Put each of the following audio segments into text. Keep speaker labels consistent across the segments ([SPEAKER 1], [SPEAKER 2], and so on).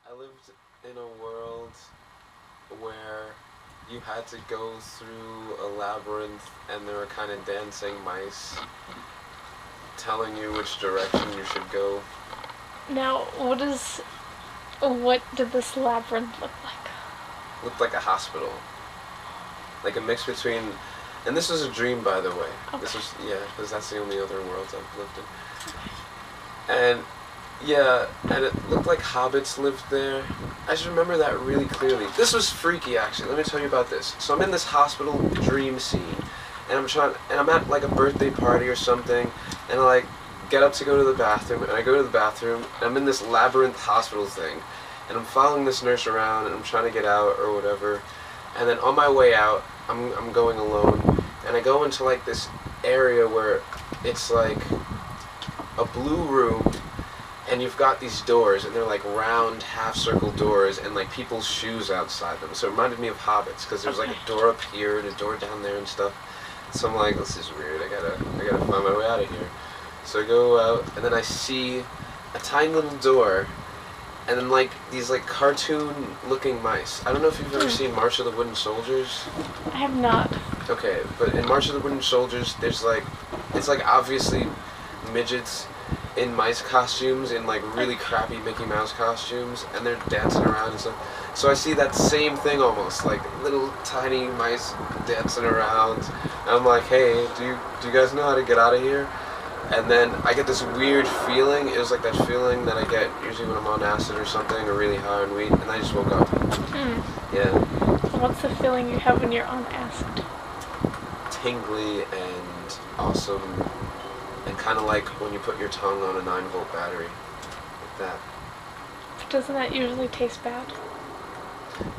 [SPEAKER 1] I lived in a world where you had to go through a labyrinth and there were kind of dancing mice telling you which direction you should go.
[SPEAKER 2] Now, what did this labyrinth look like?
[SPEAKER 1] Looked like a hospital. Like a mix between, and this was a dream, by the way.
[SPEAKER 2] Okay.
[SPEAKER 1] This was, yeah, because that's the only other world I've lived in. And, yeah, and it looked like hobbits lived there. I just remember that really clearly. This was freaky, actually. Let me tell you about this. So I'm in this hospital dream scene, and I'm at like a birthday party or something, and I like get up to go to the bathroom, and I go to the bathroom, and I'm in this labyrinth hospital thing, and I'm following this nurse around, and I'm trying to get out or whatever, and then on my way out, I'm going alone, and I go into like this area where it's like a blue room, and you've got these doors, and they're like round half-circle doors, and like people's shoes outside them. So it reminded me of hobbits, because there's like a door up here and a door down there and stuff. So I'm like, this is weird. I gotta find my way out of here. So I go out, and then I see a tiny little door, and then like these like cartoon-looking mice. I don't know if you've ever seen March of the Wooden Soldiers.
[SPEAKER 2] I have not.
[SPEAKER 1] Okay, but in March of the Wooden Soldiers, there's like, it's like obviously midgets in mice costumes, in like really crappy Mickey Mouse costumes, and they're dancing around and stuff. So I see that same thing almost, like little tiny mice dancing around. And I'm like, hey, do you guys know how to get out of here? And then I get this weird feeling. It was like that feeling that I get usually when I'm on acid or something, or really high on weed, and I just woke up. Yeah.
[SPEAKER 2] What's the feeling you have when you're on acid?
[SPEAKER 1] Tingly and awesome, and kind of like when you put your tongue on a 9-volt battery, like that.
[SPEAKER 2] Doesn't that usually taste bad?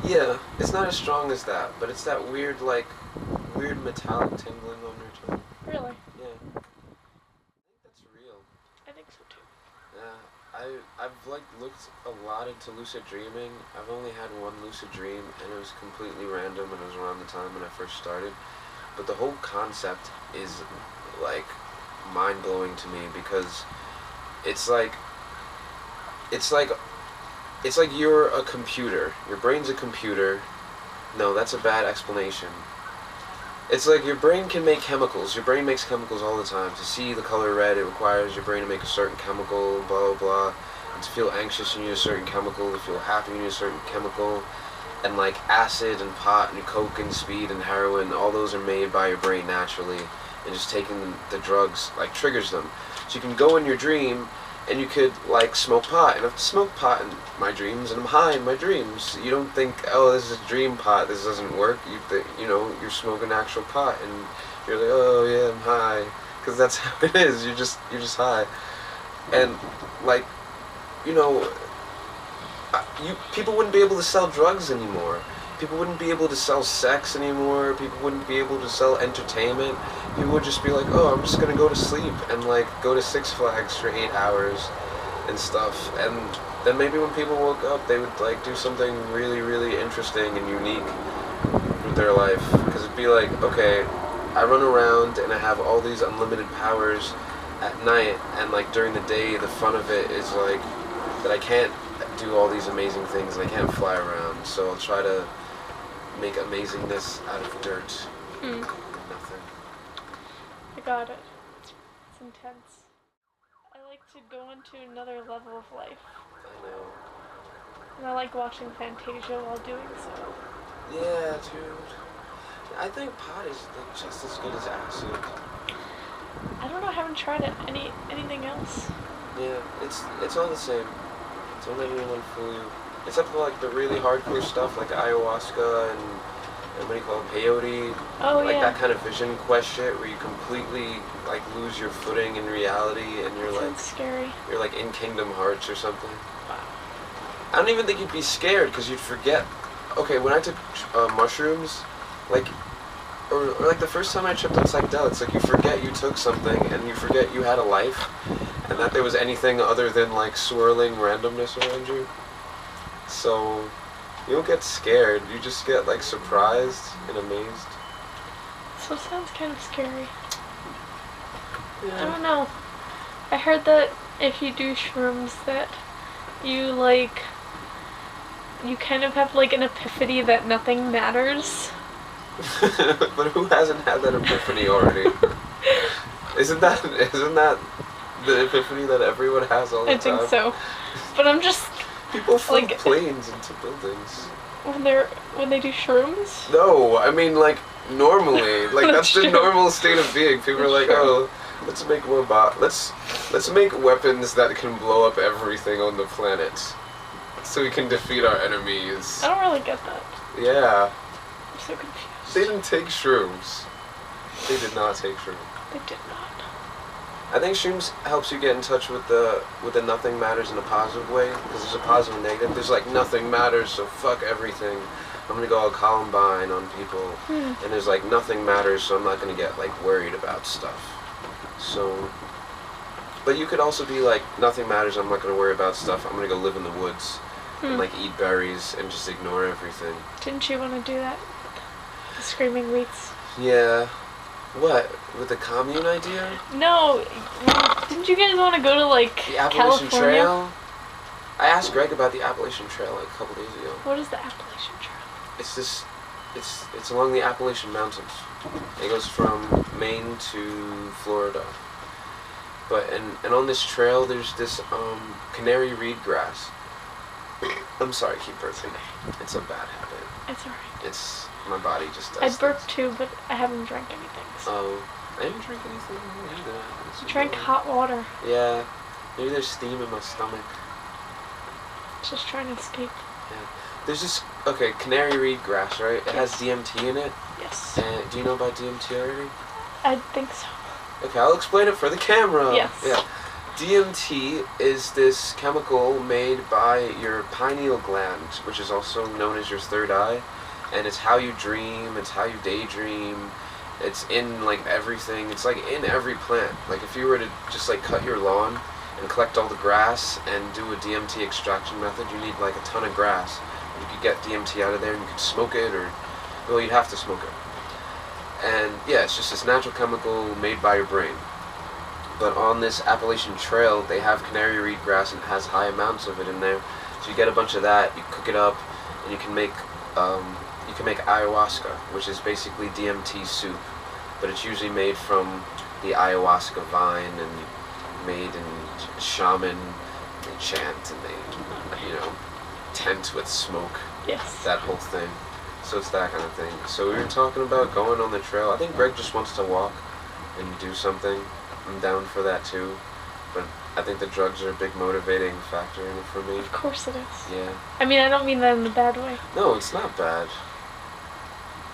[SPEAKER 1] Yeah, it's not as strong as that, but it's that weird metallic tingling on your tongue.
[SPEAKER 2] Really?
[SPEAKER 1] Yeah. I think that's real.
[SPEAKER 2] I think so too.
[SPEAKER 1] Yeah, I've like looked a lot into lucid dreaming. I've only had one lucid dream, and it was completely random, and it was around the time when I first started. But the whole concept is like mind-blowing to me, because it's like you're a computer. Your brain's a computer. No, that's a bad explanation. It's like your brain can make chemicals. Your brain makes chemicals all the time. To see the color red, it requires your brain to make a certain chemical, blah, blah, blah. And to feel anxious, you need a certain chemical. To feel happy, you need a certain chemical. And like acid and pot and coke and speed and heroin, all those are made by your brain naturally. And just taking the drugs like triggers them. So you can go in your dream and you could like smoke pot, and I have to smoke pot in my dreams, and I'm high in my dreams. You don't think, oh, this is a dream pot, this doesn't work. You think, you're smoking actual pot, and you're like, oh yeah, I'm high, because that's how it is. You're just high, and like, people wouldn't be able to sell drugs anymore. People wouldn't be able to sell sex anymore. People wouldn't be able to sell entertainment. People would just be like, oh, I'm just gonna go to sleep and like go to Six Flags for 8 hours and stuff. And then maybe when people woke up, they would like do something really, really interesting and unique with their life. Because it'd be like, okay, I run around and I have all these unlimited powers at night, and like during the day, the fun of it is like that I can't do all these amazing things and I can't fly around. So I'll try to make amazingness out of dirt. Nothing.
[SPEAKER 2] I got it. It's intense. I like to go into another level of life.
[SPEAKER 1] I know.
[SPEAKER 2] And I like watching Fantasia while doing so.
[SPEAKER 1] Yeah, dude. I think pot is like just as good as acid.
[SPEAKER 2] I don't know, I haven't tried it. Anything else?
[SPEAKER 1] Yeah, it's all the same. Don't let anyone fool you. Except for like the really hardcore stuff like ayahuasca and what do you call it, peyote.
[SPEAKER 2] Oh,
[SPEAKER 1] like
[SPEAKER 2] yeah.
[SPEAKER 1] that kind of vision quest shit where you completely like lose your footing in reality, and you're like
[SPEAKER 2] scary.
[SPEAKER 1] You're like in Kingdom Hearts or something.
[SPEAKER 2] Wow.
[SPEAKER 1] I don't even think you'd be scared because you'd forget. Okay, when I took mushrooms, like or like the first time I tripped on psychedelics, like you forget you took something and you forget you had a life, and that there was anything other than like swirling randomness around you. So you don't get scared, you just get like surprised and amazed.
[SPEAKER 2] So it sounds kind of scary.
[SPEAKER 1] Yeah.
[SPEAKER 2] I don't know. I heard that if you do shrooms that you like you kind of have like an epiphany that nothing matters.
[SPEAKER 1] But who hasn't had that epiphany already? Isn't that the epiphany that everyone has all the time?
[SPEAKER 2] I think so. But I'm just
[SPEAKER 1] people fly
[SPEAKER 2] like
[SPEAKER 1] planes into buildings.
[SPEAKER 2] when they do shrooms.
[SPEAKER 1] No, I mean like normally, like that's the
[SPEAKER 2] True.
[SPEAKER 1] normal state of being. People are like,
[SPEAKER 2] True.
[SPEAKER 1] oh, let's make more let's make weapons that can blow up everything on the planet, so we can defeat our enemies.
[SPEAKER 2] I don't really get that.
[SPEAKER 1] Yeah,
[SPEAKER 2] I'm so confused.
[SPEAKER 1] they didn't take shrooms. They did not take shrooms.
[SPEAKER 2] They did not.
[SPEAKER 1] I think shrooms helps you get in touch with the nothing matters in a positive way, because there's a positive and negative. There's like nothing matters, so fuck everything. I'm gonna go all Columbine on people, and there's like nothing matters, so I'm not gonna get like worried about stuff. So, but you could also be like nothing matters. I'm not gonna worry about stuff. I'm gonna go live in the woods and like eat berries and just ignore everything.
[SPEAKER 2] Didn't you want to do that? The screaming wheats.
[SPEAKER 1] Yeah. What? With the commune idea?
[SPEAKER 2] No, didn't you guys want to go to like
[SPEAKER 1] The Appalachian
[SPEAKER 2] California?
[SPEAKER 1] Trail? I asked Greg about the Appalachian Trail like a couple days ago.
[SPEAKER 2] What is the Appalachian Trail?
[SPEAKER 1] It's this, it's along the Appalachian Mountains. It goes from Maine to Florida. But and on this trail there's this canary reed grass. I'm sorry, keep burping. It's a bad habit.
[SPEAKER 2] It's alright.
[SPEAKER 1] It's my body just does.
[SPEAKER 2] I burped
[SPEAKER 1] things.
[SPEAKER 2] too, but I haven't drank anything. So.
[SPEAKER 1] Oh, I didn't drink anything either.
[SPEAKER 2] I drank hot water.
[SPEAKER 1] Yeah, maybe there's steam in my stomach.
[SPEAKER 2] Just trying to escape.
[SPEAKER 1] Yeah. There's this, okay, canary reed grass, right? It has DMT in it.
[SPEAKER 2] Yes.
[SPEAKER 1] And do you know about DMT already?
[SPEAKER 2] I think so.
[SPEAKER 1] Okay, I'll explain it for the camera.
[SPEAKER 2] Yes.
[SPEAKER 1] Yeah. DMT is this chemical made by your pineal gland, which is also known as your third eye. And it's how you dream, it's how you daydream. It's in like everything. It's like in every plant. Like if you were to just like cut your lawn and collect all the grass and do a DMT extraction method, you need like a ton of grass. You could get DMT out of there and you could smoke it, or well, you'd have to smoke it. And yeah, it's just this natural chemical made by your brain. But on this Appalachian Trail, they have canary reed grass and it has high amounts of it in there. So you get a bunch of that, you cook it up, and you can make ayahuasca, which is basically DMT soup, but it's usually made from the ayahuasca vine and made in shaman. They chant and they, tent with smoke.
[SPEAKER 2] Yes.
[SPEAKER 1] That whole thing. So it's that kind of thing. So we were talking about going on the trail. I think Greg just wants to walk and do something. I'm down for that too, but I think the drugs are a big motivating factor in it for me.
[SPEAKER 2] Of course it is.
[SPEAKER 1] Yeah.
[SPEAKER 2] I mean, I don't mean that in a bad way.
[SPEAKER 1] No, it's not bad.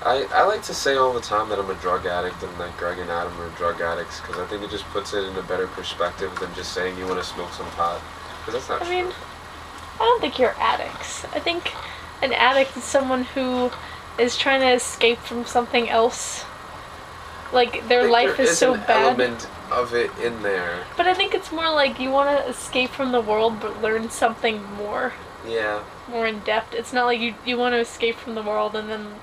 [SPEAKER 1] I like to say all the time that I'm a drug addict and that Greg and Adam are drug addicts, because I think it just puts it in a better perspective than just saying you want to smoke some pot, because that's not true.
[SPEAKER 2] I mean, I don't think you're addicts. I think an addict is someone who is trying to escape from something else. Like, their life is so bad.
[SPEAKER 1] There is an element of it in there.
[SPEAKER 2] But I think it's more like you want to escape from the world but learn something more.
[SPEAKER 1] Yeah.
[SPEAKER 2] More in depth. It's not like you want to escape from the world and then,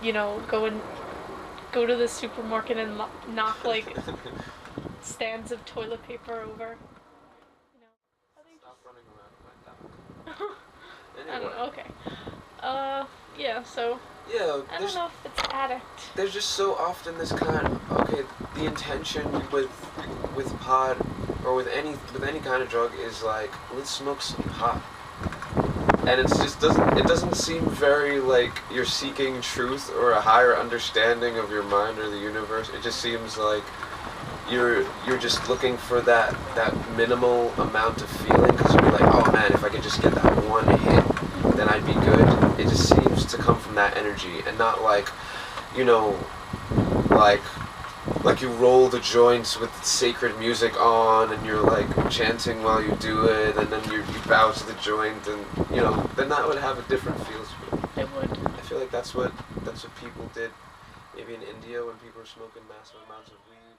[SPEAKER 2] go to the supermarket and knock like stands of toilet paper over. I think
[SPEAKER 1] Stop running around my dog.
[SPEAKER 2] I
[SPEAKER 1] Anyway.
[SPEAKER 2] don't know, okay. Yeah, so
[SPEAKER 1] Yeah,
[SPEAKER 2] I don't know if it's addict.
[SPEAKER 1] there's just so often this kind of, okay, the intention with pot or with any kind of drug is like, let's smoke some pot. And it doesn't seem very like you're seeking truth or a higher understanding of your mind or the universe. It just seems like you're just looking for that minimal amount of feeling, because you'll be like, oh man, if I could just get that one hit, then I'd be good. It just seems to come from that energy and not like, like you roll the joints with sacred music on and you're like chanting while you do it, and then you bow to the joint, and then that would have a different feel to it.
[SPEAKER 2] It would.
[SPEAKER 1] I feel like that's what people did maybe in India when people were smoking massive amounts of weed.